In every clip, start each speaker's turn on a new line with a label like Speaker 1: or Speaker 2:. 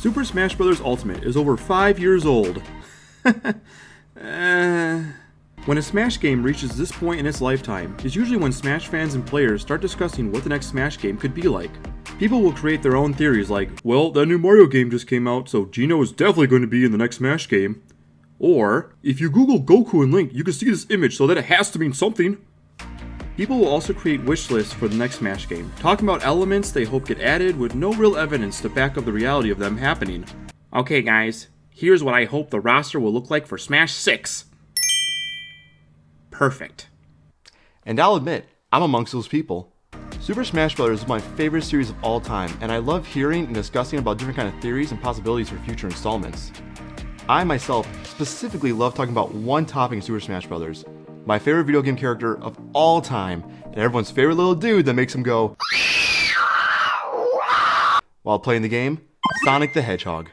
Speaker 1: Super Smash Bros. Ultimate is over 5 years old. When a Smash game reaches this point in its lifetime is usually when Smash fans and players start discussing what the next Smash game could be like. People will create their own theories like, well, that new Mario game just came out, so Geno is definitely going to be in the next Smash game. Or, if you Google Goku and Link, you can see this image, so that it has to mean something. People will also create wish lists for the next Smash game, talking about elements they hope get added with no real evidence to back up the reality of them happening. Okay guys, here's what I hope the roster will look like for Smash 6. Perfect.
Speaker 2: And I'll admit, I'm amongst those people. Super Smash Bros. Is my favorite series of all time, and I love hearing and discussing about different kind of theories and possibilities for future installments. I myself specifically love talking about one topic in Super Smash Bros., my favorite video game character of all time, and everyone's favorite little dude that makes him go while playing the game, Sonic the Hedgehog.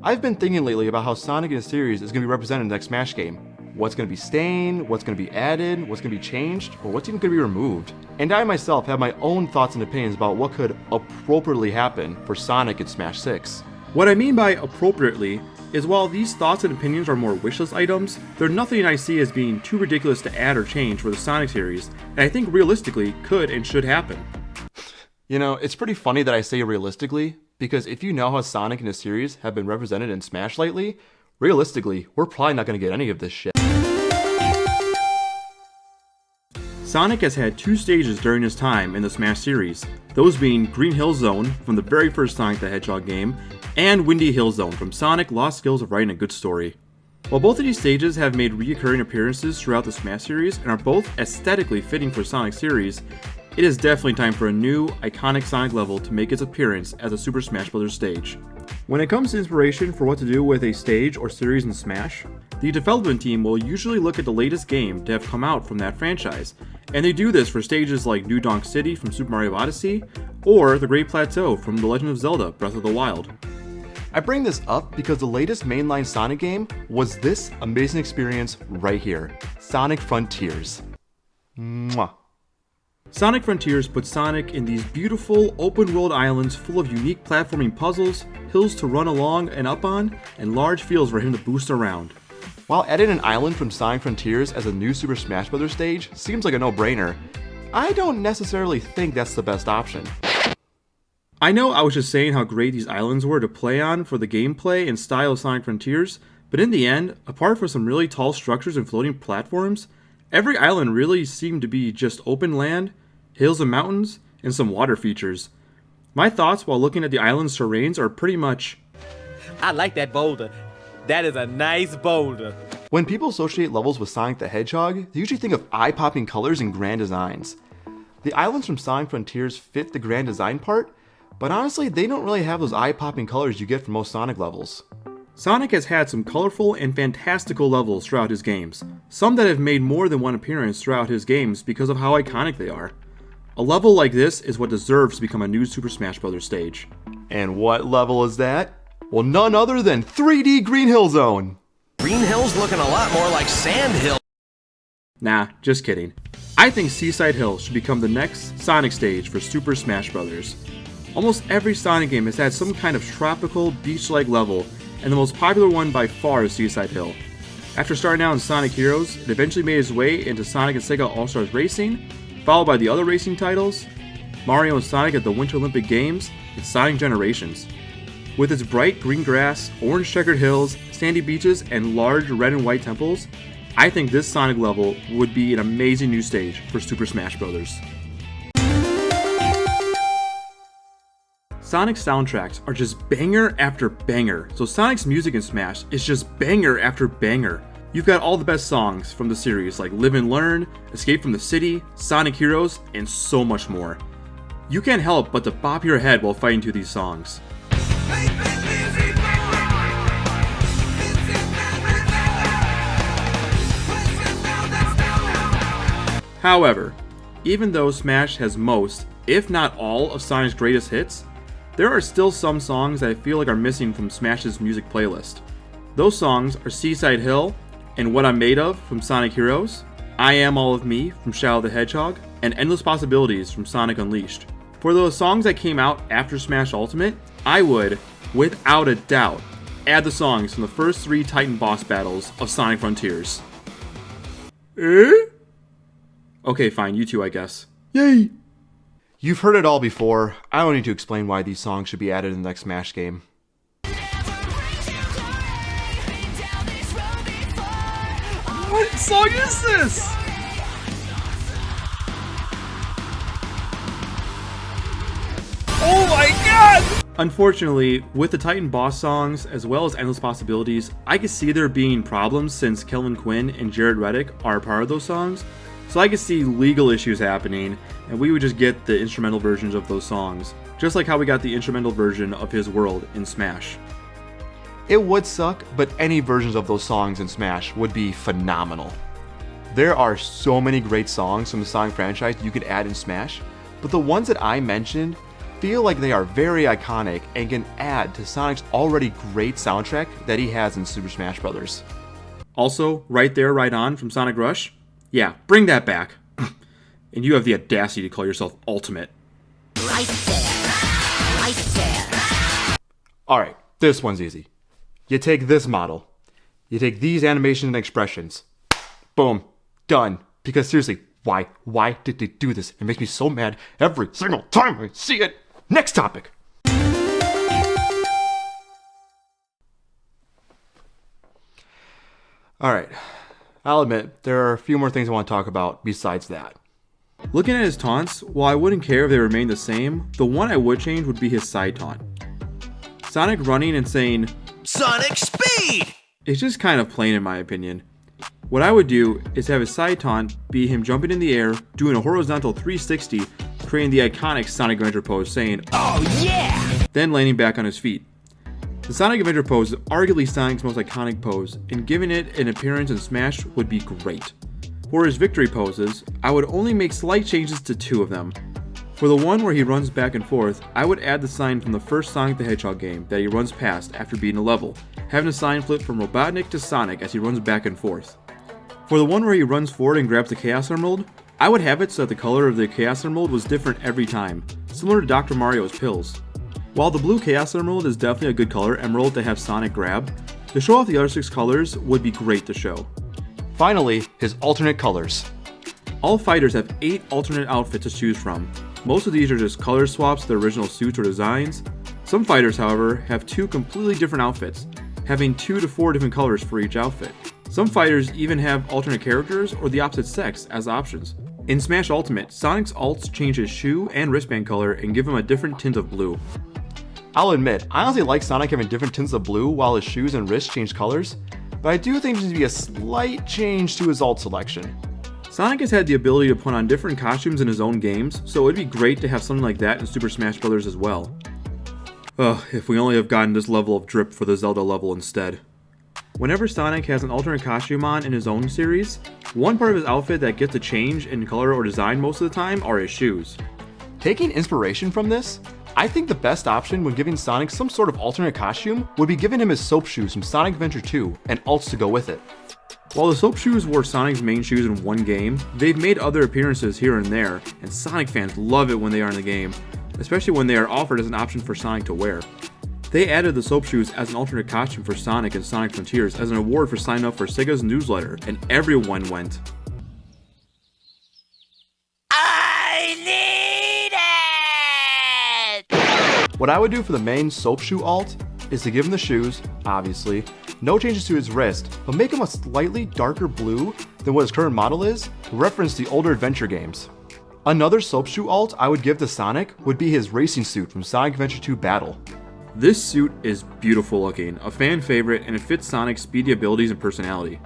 Speaker 2: I've been thinking lately about how Sonic in his series is going to be represented in the next Smash game. What's going to be staying, what's going to be added, what's going to be changed, or what's even going to be removed. And I myself have my own thoughts and opinions about what could appropriately happen for Sonic in Smash 6.
Speaker 1: What I mean by appropriately is while these thoughts and opinions are more wishlist items, they're nothing I see as being too ridiculous to add or change for the Sonic series, and I think realistically could and should happen.
Speaker 2: You know, it's pretty funny that I say realistically, because if you know how Sonic and his series have been represented in Smash lately, realistically, we're probably not going to get any of this shit.
Speaker 1: Sonic has had 2 stages during his time in the Smash series, those being Green Hill Zone from the very first Sonic the Hedgehog game, and Windy Hill Zone from Sonic Lost Skills of Writing a Good Story. While both of these stages have made recurring appearances throughout the Smash series and are both aesthetically fitting for Sonic series, it is definitely time for a new, iconic Sonic level to make its appearance as a Super Smash Bros. Stage. When it comes to inspiration for what to do with a stage or series in Smash, the development team will usually look at the latest game to have come out from that franchise, and they do this for stages like New Donk City from Super Mario Odyssey, or the Great Plateau from The Legend of Zelda Breath of the Wild.
Speaker 2: I bring this up because the latest mainline Sonic game was this amazing experience right here, Sonic Frontiers. Mwah.
Speaker 1: Sonic Frontiers puts Sonic in these beautiful, open-world islands full of unique platforming puzzles, hills to run along and up on, and large fields for him to boost around.
Speaker 2: While adding an island from Sonic Frontiers as a new Super Smash Bros. Stage seems like a no-brainer, I don't necessarily think that's the best option.
Speaker 1: I know I was just saying how great these islands were to play on for the gameplay and style of Sonic Frontiers, but in the end, apart from some really tall structures and floating platforms, every island really seemed to be just open land, hills and mountains, and some water features. My thoughts while looking at the island's terrains are pretty much,
Speaker 3: I like that boulder. That is a nice boulder.
Speaker 2: When people associate levels with Sonic the Hedgehog, they usually think of eye-popping colors and grand designs. The islands from Sonic Frontiers fit the grand design part, but honestly, they don't really have those eye-popping colors you get from most Sonic levels.
Speaker 1: Sonic has had some colorful and fantastical levels throughout his games, some that have made more than one appearance throughout his games because of how iconic they are. A level like this is what deserves to become a new Super Smash Bros. Stage.
Speaker 2: And what level is that? Well, none other than 3D Green Hill Zone!
Speaker 4: Green Hill's looking a lot more like Sand Hill.
Speaker 1: Nah, just kidding. I think Seaside Hill should become the next Sonic stage for Super Smash Bros. Almost every Sonic game has had some kind of tropical, beach-like level, and the most popular one by far is Seaside Hill. After starting out in Sonic Heroes, it eventually made its way into Sonic and Sega All-Stars Racing, followed by the other racing titles, Mario and Sonic at the Winter Olympic Games, and Sonic Generations. With its bright green grass, orange checkered hills, sandy beaches, and large red and white temples, I think this Sonic level would be an amazing new stage for Super Smash Bros. Sonic's soundtracks are just banger after banger, so Sonic's music in Smash is just banger after banger. You've got all the best songs from the series like Live and Learn, Escape from the City, Sonic Heroes, and so much more. You can't help but to bop your head while fighting to these songs. However, even though Smash has most, if not all, of Sonic's greatest hits, there are still some songs that I feel like are missing from Smash's music playlist. Those songs are Seaside Hill and What I'm Made Of from Sonic Heroes, I Am All of Me from Shadow the Hedgehog, and Endless Possibilities from Sonic Unleashed. For those songs that came out after Smash Ultimate, I would, without a doubt, add the songs from the first 3 Titan boss battles of Sonic Frontiers. Okay, fine, you two, I guess. Yay!
Speaker 2: You've heard it all before. I don't need to explain why these songs should be added in the next Smash game.
Speaker 5: What song is this? Oh my god!
Speaker 1: Unfortunately, with the Titan boss songs, as well as Endless Possibilities, I could see there being problems since Kelvin Quinn and Jared Reddick are part of those songs, so I could see legal issues happening, and we would just get the instrumental versions of those songs, just like how we got the instrumental version of His World in Smash.
Speaker 2: It would suck, but any versions of those songs in Smash would be phenomenal. There are so many great songs from the Sonic franchise you could add in Smash, but the ones that I mentioned feel like they are very iconic and can add to Sonic's already great soundtrack that he has in Super Smash Bros.
Speaker 1: Also, Right There, Right On from Sonic Rush? Yeah, bring that back. And you have the audacity to call yourself Ultimate.
Speaker 6: Right there. Right there.
Speaker 2: Alright, this one's easy. You take this model. You take these animations and expressions. Boom. Done. Because seriously, why? Why did they do this? It makes me so mad every single time I see it. Next topic. Alright. I'll admit, there are a few more things I want to talk about besides that.
Speaker 1: Looking at his taunts, while I wouldn't care if they remained the same, the one I would change would be his side taunt. Sonic running and saying,
Speaker 4: Sonic Speed!
Speaker 1: It's just kind of plain in my opinion. What I would do is have his side taunt be him jumping in the air, doing a horizontal 360, creating the iconic Sonic Adventure pose saying,
Speaker 4: Oh yeah!
Speaker 1: then landing back on his feet. The Sonic Adventure pose is arguably Sonic's most iconic pose, and giving it an appearance in Smash would be great. For his victory poses, I would only make slight changes to 2 of them. For the one where he runs back and forth, I would add the sign from the first Sonic the Hedgehog game that he runs past after beating a level, having the sign flip from Robotnik to Sonic as he runs back and forth. For the one where he runs forward and grabs the Chaos Emerald, I would have it so that the color of the Chaos Emerald was different every time, similar to Dr. Mario's pills. While the blue Chaos Emerald is definitely a good color emerald to have Sonic grab, to show off the other 6 colors would be great to show.
Speaker 2: Finally, his alternate colors.
Speaker 1: All fighters have 8 alternate outfits to choose from. Most of these are just color swaps to their original suits or designs. Some fighters, however, have 2 completely different outfits, having 2 to 4 different colors for each outfit. Some fighters even have alternate characters or the opposite sex as options. In Smash Ultimate, Sonic's alts change his shoe and wristband color and give him a different tint of blue.
Speaker 2: I'll admit, I honestly like Sonic having different tints of blue while his shoes and wrists change colors, but I do think there needs to be a slight change to his alt selection.
Speaker 1: Sonic has had the ability to put on different costumes in his own games, so it'd be great to have something like that in Super Smash Bros. As well. Ugh, if we only have gotten this level of drip for the Zelda level instead. Whenever Sonic has an alternate costume on in his own series, one part of his outfit that gets a change in color or design most of the time are his shoes.
Speaker 2: Taking inspiration from this, I think the best option when giving Sonic some sort of alternate costume would be giving him his soap shoes from Sonic Adventure 2 and alts to go with it.
Speaker 1: While the soap shoes were Sonic's main shoes in one game, they've made other appearances here and there, and Sonic fans love it when they are in the game, especially when they are offered as an option for Sonic to wear. They added the soap shoes as an alternate costume for Sonic and Sonic Frontiers as an award for signing up for Sega's newsletter, and everyone went,
Speaker 6: I need it!
Speaker 2: What I would do for the main soap shoe alt is to give him the shoes, obviously, no changes to his wrist, but make him a slightly darker blue than what his current model is to reference the older adventure games. Another soap shoe alt I would give to Sonic would be his racing suit from Sonic Adventure 2 Battle.
Speaker 1: This suit is beautiful looking, a fan favorite, and it fits Sonic's speedy abilities and personality.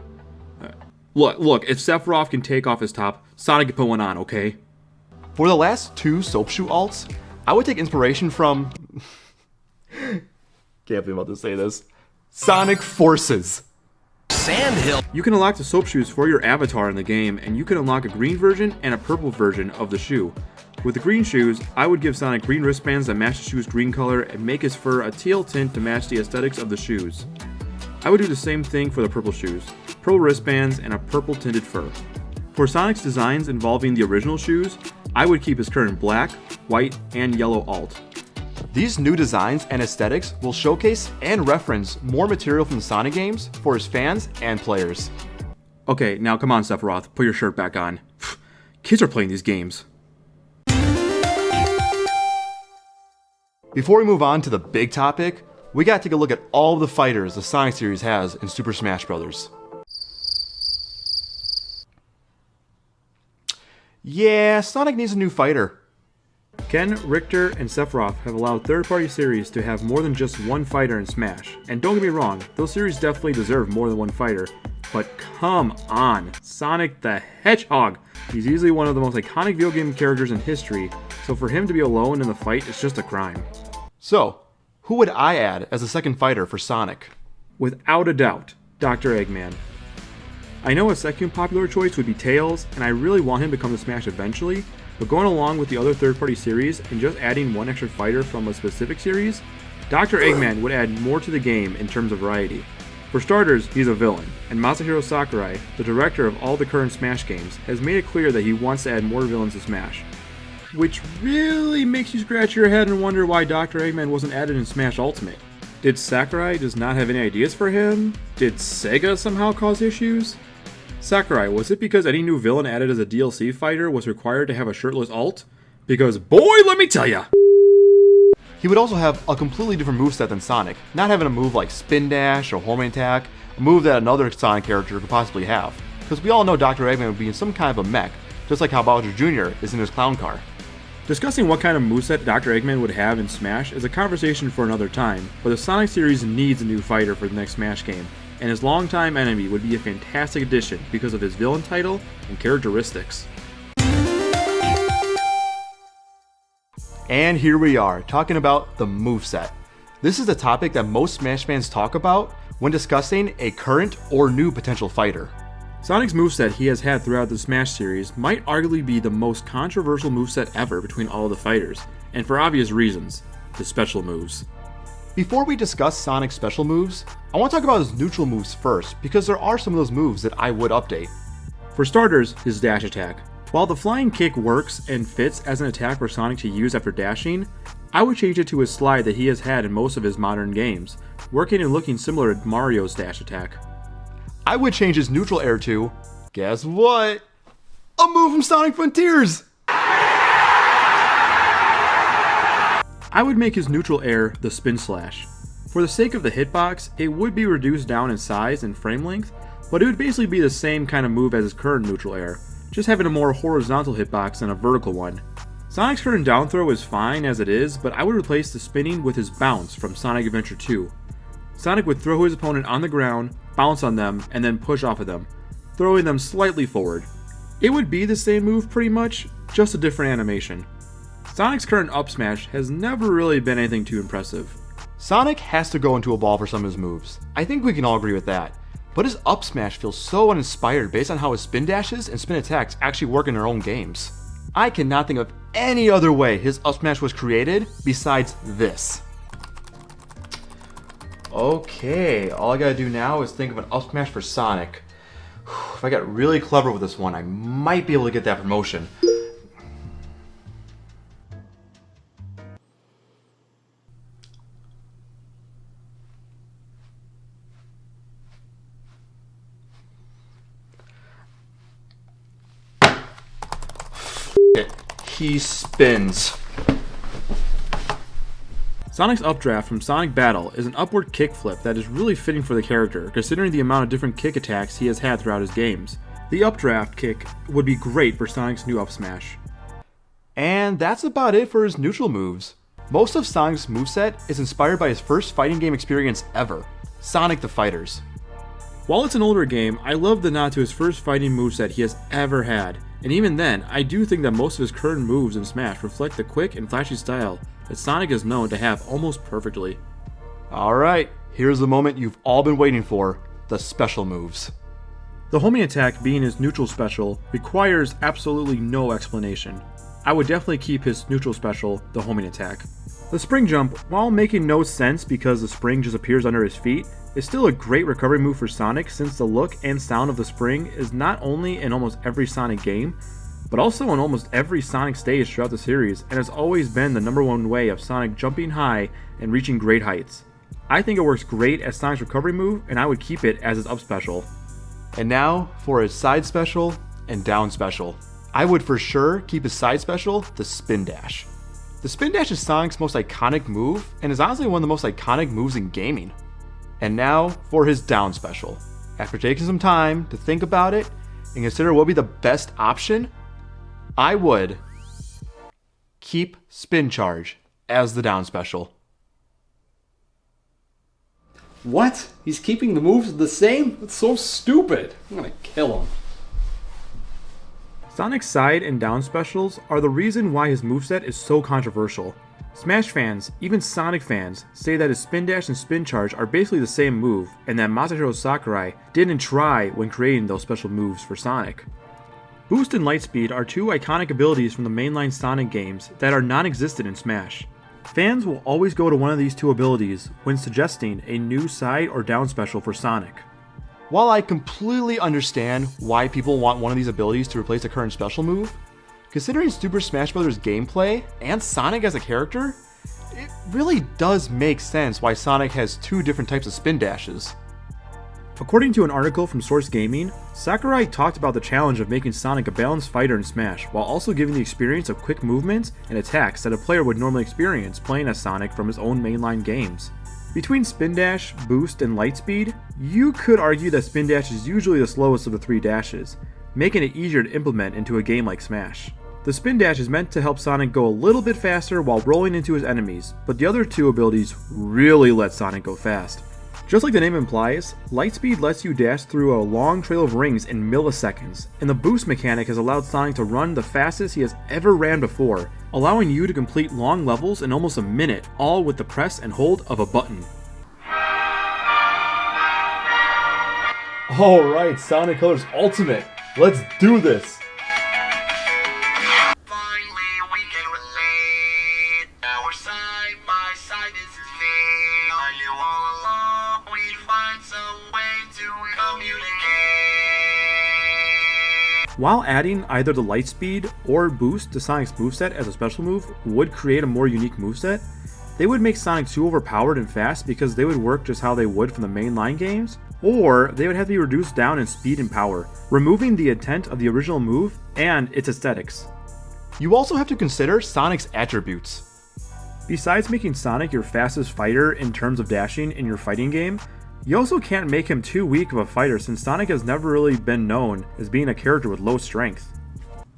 Speaker 1: Look, if Sephiroth can take off his top, Sonic can put one on, okay?
Speaker 2: For the last 2 soap shoe alts, I would take inspiration from... Can't believe I'm about to say this. Sonic Forces.
Speaker 4: Sandhill.
Speaker 1: You can unlock the soap shoes for your avatar in the game, and you can unlock a green version and a purple version of the shoe. With the green shoes, I would give Sonic green wristbands that match the shoe's green color and make his fur a teal tint to match the aesthetics of the shoes. I would do the same thing for the purple shoes, purple wristbands and a purple tinted fur. For Sonic's designs involving the original shoes, I would keep his current black, white, and yellow alt.
Speaker 2: These new designs and aesthetics will showcase and reference more material from the Sonic games for his fans and players.
Speaker 1: Okay, now come on, Sephiroth, put your shirt back on. Kids are playing these games.
Speaker 2: Before we move on to the big topic, we gotta take a look at all the fighters the Sonic series has in Super Smash Bros. Yeah, Sonic needs a new fighter.
Speaker 1: Ken, Richter, and Sephiroth have allowed third-party series to have more than just one fighter in Smash. And don't get me wrong, those series definitely deserve more than one fighter. But come on, Sonic the Hedgehog! He's easily one of the most iconic video game characters in history, so for him to be alone in the fight is just a crime.
Speaker 2: So, who would I add as a second fighter for Sonic?
Speaker 1: Without a doubt, Dr. Eggman. I know a second popular choice would be Tails, and I really want him to come to Smash eventually, but going along with the other third-party series and just adding one extra fighter from a specific series, Dr. Eggman would add more to the game in terms of variety. For starters, he's a villain, and Masahiro Sakurai, the director of all the current Smash games, has made it clear that he wants to add more villains to Smash. Which really makes you scratch your head and wonder why Dr. Eggman wasn't added in Smash Ultimate. Did Sakurai just not have any ideas for him? Did Sega somehow cause issues? Sakurai, was it because any new villain added as a DLC fighter was required to have a shirtless ult? Because boy, let me tell ya!
Speaker 2: He would also have a completely different moveset than Sonic, not having a move like Spin Dash or Homing Attack, a move that another Sonic character could possibly have. Because we all know Dr. Eggman would be in some kind of a mech, just like how Bowser Jr. is in his clown car.
Speaker 1: Discussing what kind of moveset Dr. Eggman would have in Smash is a conversation for another time, but the Sonic series needs a new fighter for the next Smash game, and his longtime enemy would be a fantastic addition because of his villain title and characteristics.
Speaker 2: And here we are, talking about the moveset. This is a topic that most Smash fans talk about when discussing a current or new potential fighter.
Speaker 1: Sonic's moveset he has had throughout the Smash series might arguably be the most controversial moveset ever between all of the fighters, and for obvious reasons, his special moves.
Speaker 2: Before we discuss Sonic's special moves, I want to talk about his neutral moves first, because there are some of those moves that I would update.
Speaker 1: For starters, his dash attack. While the flying kick works and fits as an attack for Sonic to use after dashing, I would change it to his slide that he has had in most of his modern games, working and looking similar to Mario's dash attack.
Speaker 2: I would change his neutral air to, guess what? A move from Sonic Frontiers!
Speaker 1: I would make his neutral air the Spin Slash. For the sake of the hitbox, it would be reduced down in size and frame length, but it would basically be the same kind of move as his current neutral air, just having a more horizontal hitbox than a vertical one. Sonic's current down throw is fine as it is, but I would replace the spinning with his bounce from Sonic Adventure 2. Sonic would throw his opponent on the ground, bounce on them, and then push off of them, throwing them slightly forward. It would be the same move pretty much, just a different animation. Sonic's current up smash has never really been anything too impressive.
Speaker 2: Sonic has to go into a ball for some of his moves. I think we can all agree with that. But his up smash feels so uninspired based on how his spin dashes and spin attacks actually work in their own games. I cannot think of any other way his up smash was created besides this. Okay, all I gotta do now is think of an up smash for Sonic. If I got really clever with this one, I might be able to get that promotion. He spins.
Speaker 1: Sonic's updraft from Sonic Battle is an upward kickflip that is really fitting for the character, considering the amount of different kick attacks he has had throughout his games. The updraft kick would be great for Sonic's new up smash.
Speaker 2: And that's about it for his neutral moves. Most of Sonic's moveset is inspired by his first fighting game experience ever, Sonic the Fighters.
Speaker 1: While it's an older game, I love the nod to his first fighting moveset he has ever had, and even then, I do think that most of his current moves in Smash reflect the quick and flashy style that Sonic is known to have almost perfectly.
Speaker 2: Alright, here's the moment you've all been waiting for, the special moves.
Speaker 1: The homing attack being his neutral special requires absolutely no explanation. I would definitely keep his neutral special, the homing attack. The spring jump, while making no sense because the spring just appears under his feet, is still a great recovery move for Sonic since the look and sound of the spring is not only in almost every Sonic game, but also on almost every Sonic stage throughout the series, and has always been the number one way of Sonic jumping high and reaching great heights. I think it works great as Sonic's recovery move, and I would keep it as his up special.
Speaker 2: And now for his side special and down special. I would for sure keep his side special, the Spin Dash. The Spin Dash is Sonic's most iconic move, and is honestly one of the most iconic moves in gaming. And now for his down special. After taking some time to think about it and consider what would be the best option, I would keep Spin Charge as the down special.
Speaker 5: What? He's keeping the moves the same? That's so stupid. I'm gonna kill him.
Speaker 1: Sonic's side and down specials are the reason why his moveset is so controversial. Smash fans, even Sonic fans, say that his Spin Dash and Spin Charge are basically the same move, and that Masahiro Sakurai didn't try when creating those special moves for Sonic. Boost and Lightspeed are two iconic abilities from the mainline Sonic games that are non-existent in Smash. Fans will always go to one of these two abilities when suggesting a new side or down special for Sonic.
Speaker 2: While I completely understand why people want one of these abilities to replace a current special move, considering Super Smash Bros. Gameplay and Sonic as a character, it really does make sense why Sonic has two different types of spin dashes.
Speaker 1: According to an article from Source Gaming, Sakurai talked about the challenge of making Sonic a balanced fighter in Smash, while also giving the experience of quick movements and attacks that a player would normally experience playing as Sonic from his own mainline games. Between Spin Dash, Boost, and Lightspeed, you could argue that Spin Dash is usually the slowest of the three dashes, making it easier to implement into a game like Smash. The Spin Dash is meant to help Sonic go a little bit faster while rolling into his enemies, but the other two abilities really let Sonic go fast. Just like the name implies, Lightspeed lets you dash through a long trail of rings in milliseconds, and the Boost mechanic has allowed Sonic to run the fastest he has ever ran before, allowing you to complete long levels in almost a minute, all with the press and hold of a button.
Speaker 2: Alright, Sonic Colors Ultimate, let's do this!
Speaker 4: Finally, we can relate. Our side by side is fate. Are you all alone? We find some way to communicate.
Speaker 1: While adding either the Lightspeed or Boost to Sonic's moveset as a special move would create a more unique moveset, they would make Sonic too overpowered and fast because they would work just how they would from the mainline games, or they would have to be reduced down in speed and power, removing the intent of the original move and its aesthetics.
Speaker 2: You also have to consider Sonic's attributes.
Speaker 1: Besides making Sonic your fastest fighter in terms of dashing in your fighting game, you also can't make him too weak of a fighter since Sonic has never really been known as being a character with low strength.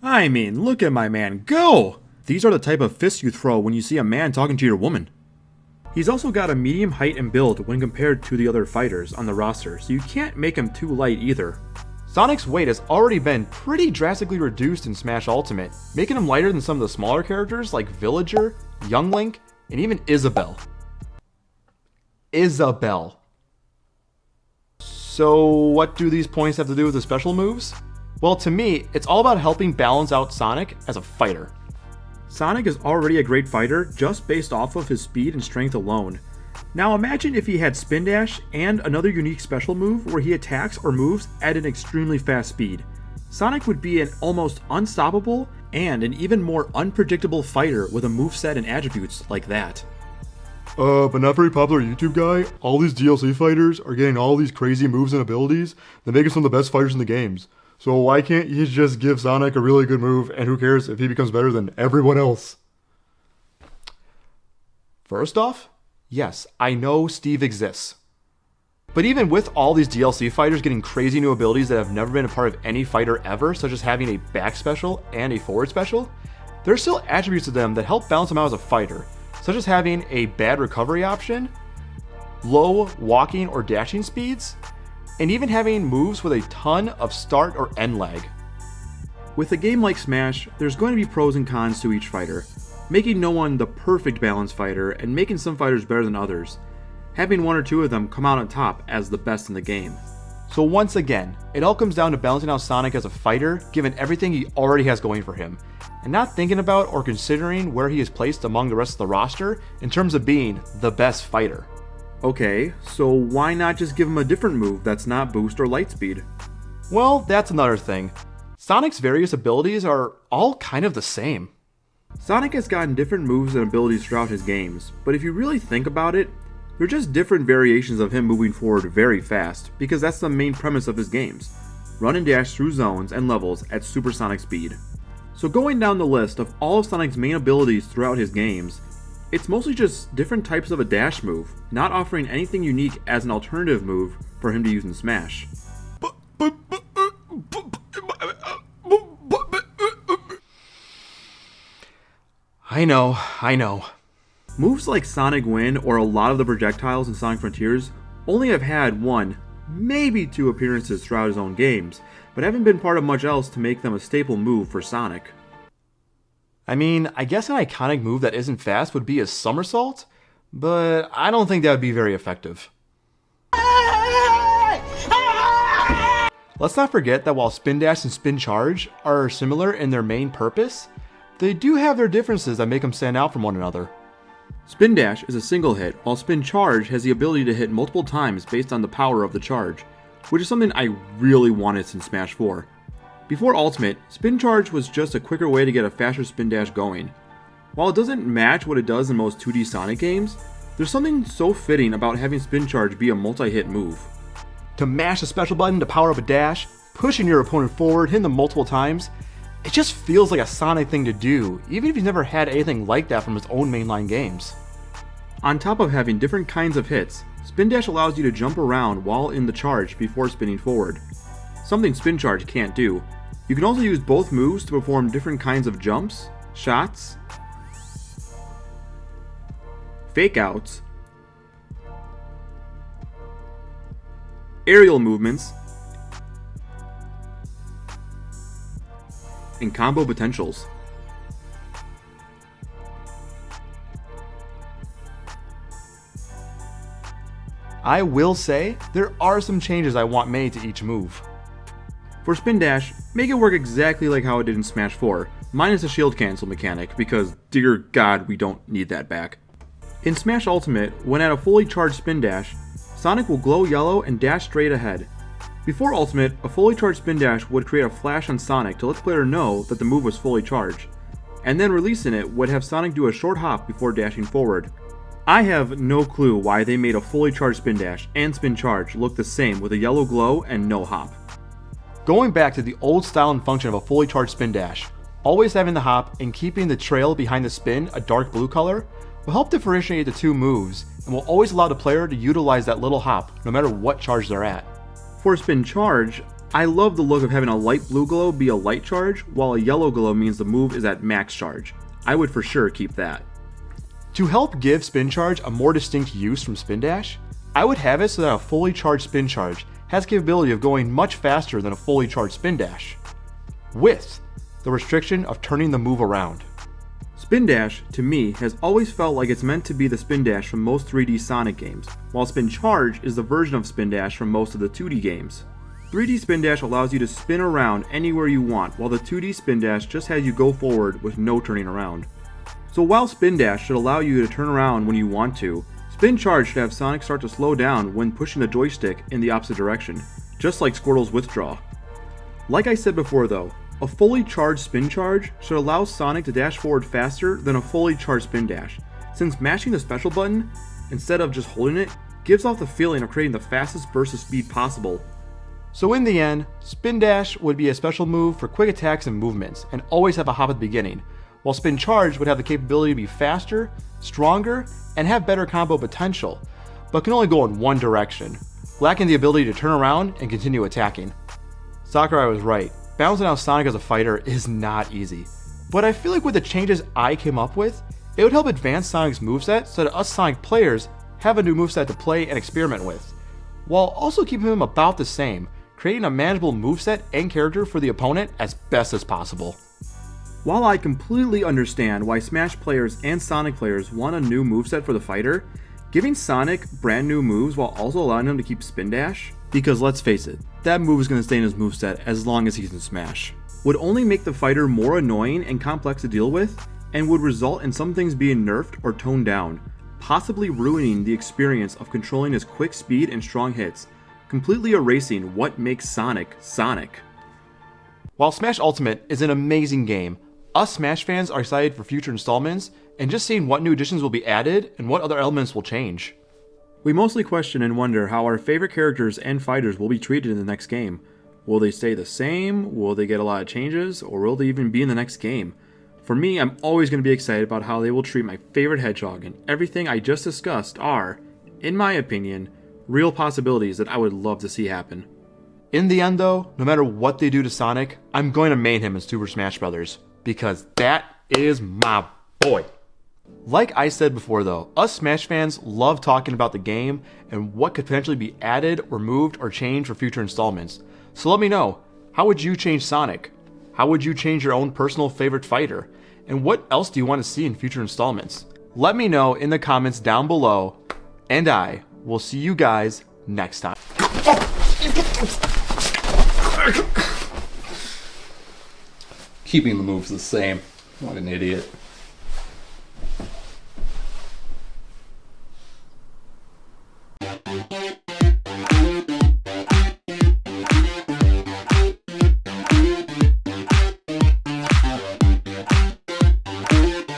Speaker 1: I mean, look at my man go! These are the type of fists you throw when you see a man talking to your woman. He's also got a medium height and build when compared to the other fighters on the roster, so you can't make him too light either.
Speaker 2: Sonic's weight has already been pretty drastically reduced in Smash Ultimate, making him lighter than some of the smaller characters like Villager, Young Link, and even Isabelle. So what do these points have to do with the special moves? Well, to me, it's all about helping balance out Sonic as a fighter.
Speaker 1: Sonic is already a great fighter just based off of his speed and strength alone. Now imagine if he had Spin Dash and another unique special move where he attacks or moves at an extremely fast speed. Sonic would be an almost unstoppable and an even more unpredictable fighter with a moveset and attributes like that.
Speaker 2: But not very popular YouTube guy, all these DLC fighters are getting all these crazy moves and abilities that make him some of the best fighters in the games. So why can't you just give Sonic a really good move, and who cares if he becomes better than everyone else? First off, yes, I know Steve exists. But even with all these DLC fighters getting crazy new abilities that have never been a part of any fighter ever, such as having a back special and a forward special, there are still attributes to them that help balance them out as a fighter, such as having a bad recovery option, low walking or dashing speeds, and even having moves with a ton of start or end lag.
Speaker 1: With a game like Smash, there's going to be pros and cons to each fighter, making no one the perfect balanced fighter and making some fighters better than others, having one or two of them come out on top as the best in the game.
Speaker 2: So once again, it all comes down to balancing out Sonic as a fighter, given everything he already has going for him, and not thinking about or considering where he is placed among the rest of the roster in terms of being the best fighter.
Speaker 1: Okay, so why not just give him a different move that's not Boost or Lightspeed?
Speaker 2: Well, that's another thing. Sonic's various abilities are all kind of the same.
Speaker 1: Sonic has gotten different moves and abilities throughout his games, but if you really think about it, they're just different variations of him moving forward very fast, because that's the main premise of his games. Run and dash through zones and levels at supersonic speed. So going down the list of all of Sonic's main abilities throughout his games, it's mostly just different types of a dash move, not offering anything unique as an alternative move for him to use in Smash.
Speaker 2: I know.
Speaker 1: Moves like Sonic Wind or a lot of the projectiles in Sonic Frontiers only have had one, maybe two appearances throughout his own games, but haven't been part of much else to make them a staple move for Sonic.
Speaker 2: I mean, I guess an iconic move that isn't fast would be a somersault, but I don't think that would be very effective. Let's not forget that while Spin Dash and Spin Charge are similar in their main purpose, they do have their differences that make them stand out from one another.
Speaker 1: Spin Dash is a single hit, while Spin Charge has the ability to hit multiple times based on the power of the charge, which is something I really wanted since Smash 4. Before Ultimate, Spin Charge was just a quicker way to get a faster Spin Dash going. While it doesn't match what it does in most 2D Sonic games, there's something so fitting about having Spin Charge be a multi-hit move.
Speaker 2: To mash a special button to power up a dash, pushing your opponent forward, hitting them multiple times, it just feels like a Sonic thing to do, even if he's never had anything like that from his own mainline games.
Speaker 1: On top of having different kinds of hits, Spin Dash allows you to jump around while in the charge before spinning forward. Something Spin Charge can't do. You can also use both moves to perform different kinds of jumps, shots, fake outs, aerial movements, and combo potentials.
Speaker 2: I will say, there are some changes I want made to each move.
Speaker 1: For Spin Dash, make it work exactly like how it did in Smash 4, minus the shield cancel mechanic, because dear god we don't need that back. In Smash Ultimate, when at a fully charged Spin Dash, Sonic will glow yellow and dash straight ahead. Before Ultimate, a fully charged Spin Dash would create a flash on Sonic to let the player know that the move was fully charged, and then releasing it would have Sonic do a short hop before dashing forward. I have no clue why they made a fully charged Spin Dash and Spin Charge look the same with a yellow glow and no hop.
Speaker 2: Going back to the old style and function of a fully charged Spin Dash, always having the hop and keeping the trail behind the spin a dark blue color will help differentiate the two moves and will always allow the player to utilize that little hop no matter what charge they're at.
Speaker 1: For Spin Charge, I love the look of having a light blue glow be a light charge, while a yellow glow means the move is at max charge. I would for sure keep that.
Speaker 2: To help give Spin Charge a more distinct use from Spin Dash, I would have it so that a fully charged Spin Charge has the capability of going much faster than a fully charged Spin Dash, with the restriction of turning the move around.
Speaker 1: Spin Dash, to me, has always felt like it's meant to be the Spin Dash from most 3D Sonic games, while Spin Charge is the version of Spin Dash from most of the 2D games. 3D Spin Dash allows you to spin around anywhere you want, while the 2D Spin Dash just has you go forward with no turning around. So while Spin Dash should allow you to turn around when you want to, Spin Charge should have Sonic start to slow down when pushing the joystick in the opposite direction, just like Squirtle's withdraw. Like I said before though, a fully charged Spin Charge should allow Sonic to dash forward faster than a fully charged Spin Dash, since mashing the special button, instead of just holding it, gives off the feeling of creating the fastest burst of speed possible.
Speaker 2: So in the end, Spin Dash would be a special move for quick attacks and movements, and always have a hop at the beginning, while Spin Charge would have the capability to be faster, stronger, and have better combo potential, but can only go in one direction, lacking the ability to turn around and continue attacking. Sakurai was right, balancing out Sonic as a fighter is not easy, but I feel like with the changes I came up with, it would help advance Sonic's moveset so that us Sonic players have a new moveset to play and experiment with, while also keeping him about the same, creating a manageable moveset and character for the opponent as best as possible.
Speaker 1: While I completely understand why Smash players and Sonic players want a new moveset for the fighter, giving Sonic brand new moves while also allowing him to keep Spin Dash, because let's face it, that move is going to stay in his moveset as long as he's in Smash, would only make the fighter more annoying and complex to deal with, and would result in some things being nerfed or toned down, possibly ruining the experience of controlling his quick speed and strong hits, completely erasing what makes Sonic, Sonic.
Speaker 2: While Smash Ultimate is an amazing game, us Smash fans are excited for future installments and just seeing what new additions will be added and what other elements will change.
Speaker 1: We mostly question and wonder how our favorite characters and fighters will be treated in the next game. Will they stay the same? Will they get a lot of changes? Or will they even be in the next game? For me, I'm always going to be excited about how they will treat my favorite Hedgehog, and everything I just discussed are, in my opinion, real possibilities that I would love to see happen.
Speaker 2: In the end though, no matter what they do to Sonic, I'm going to main him in Super Smash Bros. Because that is my boy. Like I said before though, us Smash fans love talking about the game and what could potentially be added or moved or changed for future installments. So let me know, how would you change Sonic? How would you change your own personal favorite fighter? And what else do you want to see in future installments? Let me know in the comments down below, and I will see you guys next time.
Speaker 5: Keeping the moves the same. What an idiot.